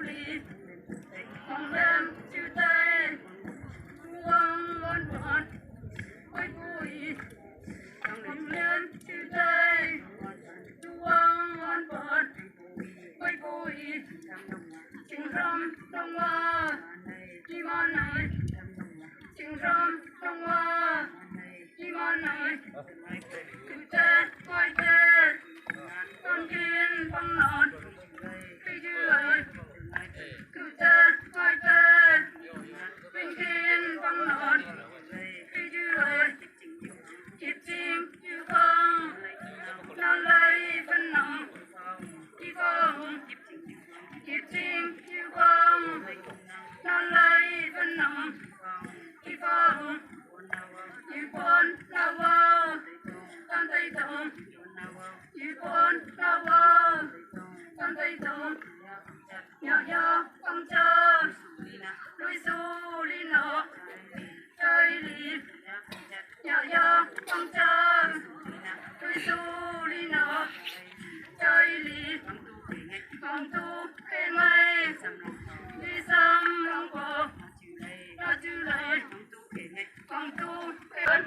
lý không đem chữ tay quăng ngon ngọt quay vui không đem chữ tay quăng ngon ngọt quay vui chừng râm đông hoa đi mòn này chừng râm đông hoa đi mòn này cứ chết quay chết con kiên phong nọt khi chưa cứ chết quay chết bình kiên phong nọt khi chưa chiếc chim như không nó lấy phân nòng đi không chiếc chim như không nó lấy phân nòng đi không như con lao vào con tay tổng như con lao vào con tay tổng nhỏ nhỏ không chờ đôi su đi nọ chơi đi nhỏ nhỏ không chờ đôi su đi nọ chơi đi không tu khen mây đi xăm lòng cổ nó chữ lấy không tu khen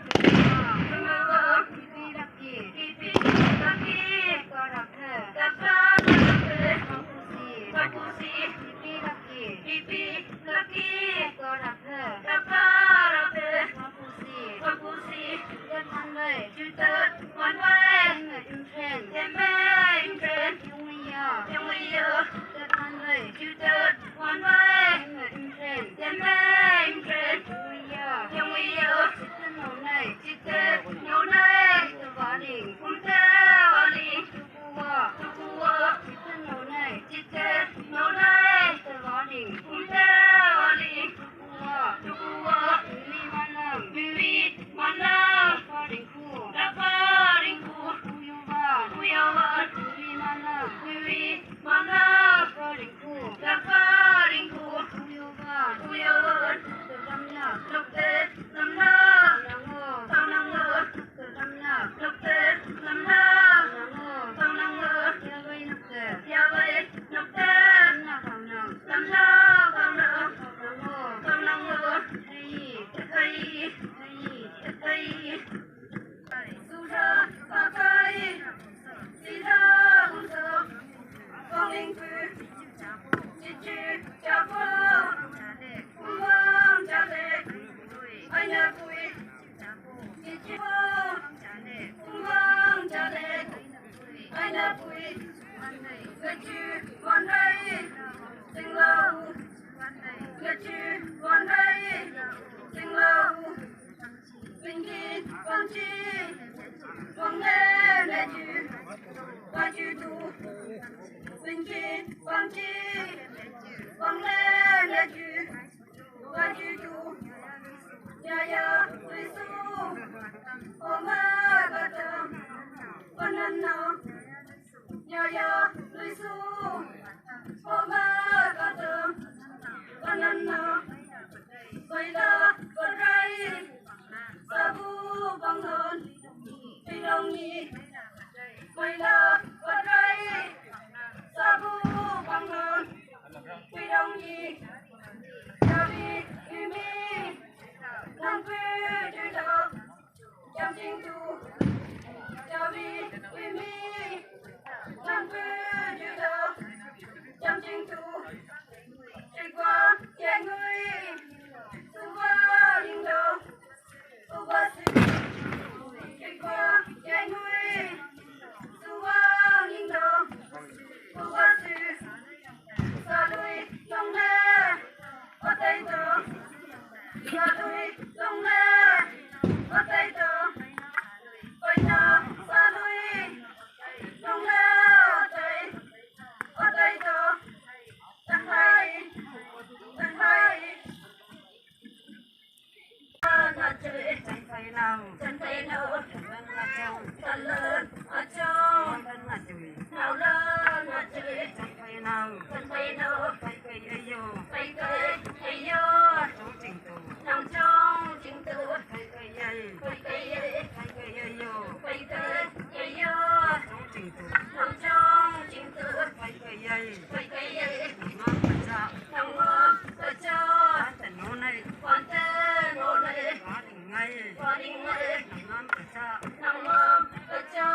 nam nam cha nam nam a cha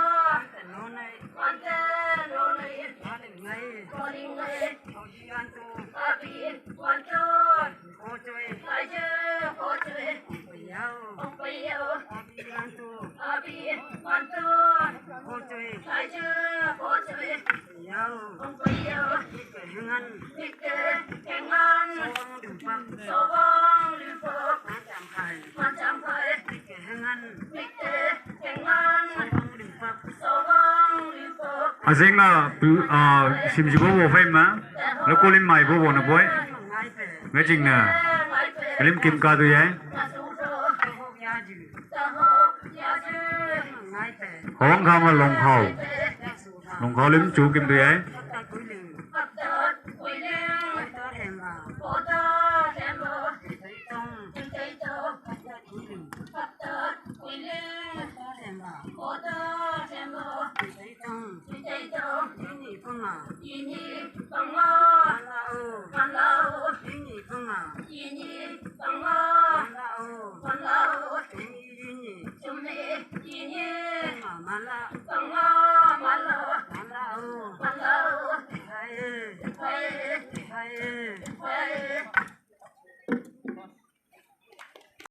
te no nei quan te no nei ma le ngai có đi ngay au ji an tu a bi quan cho ko choi ai chơ có chơi ko yao ông bây giờ a bi an tu a bi quan cho ko choi ai chơ có chơi yao ông bây giờ ke hangan biết kê kẹn ngang song du pa số bông lưu phở ma cham khai mà chẳng phải ke hangan biết kê kẹn ngang song du pa số bông lưu phở Asing na simsi bobo fame ma lo kolim mai bobo na boy ngai pe ngajing na lại về lim kim ka tu ye ta su rô ho ya ji ta hô ya chư ngai pe hong kham ma long khau ya su tha long khau lim chu kim tu ye ta kui ling bắt tớt quỳ liên ta hem ma bộ tơ xem bờ thấy tông chân tay tơ ta kui ling bắt tớt quỳ liên ta hem ma bộ tơ xem bờ thấy tông chân tay tơ ni ni phong ma yên nhi bằng mơ la o bằng lâu ni ni phong ma yên nhi bằng mơ la o bằng lâu ni ni chúng ni yên nhi ma la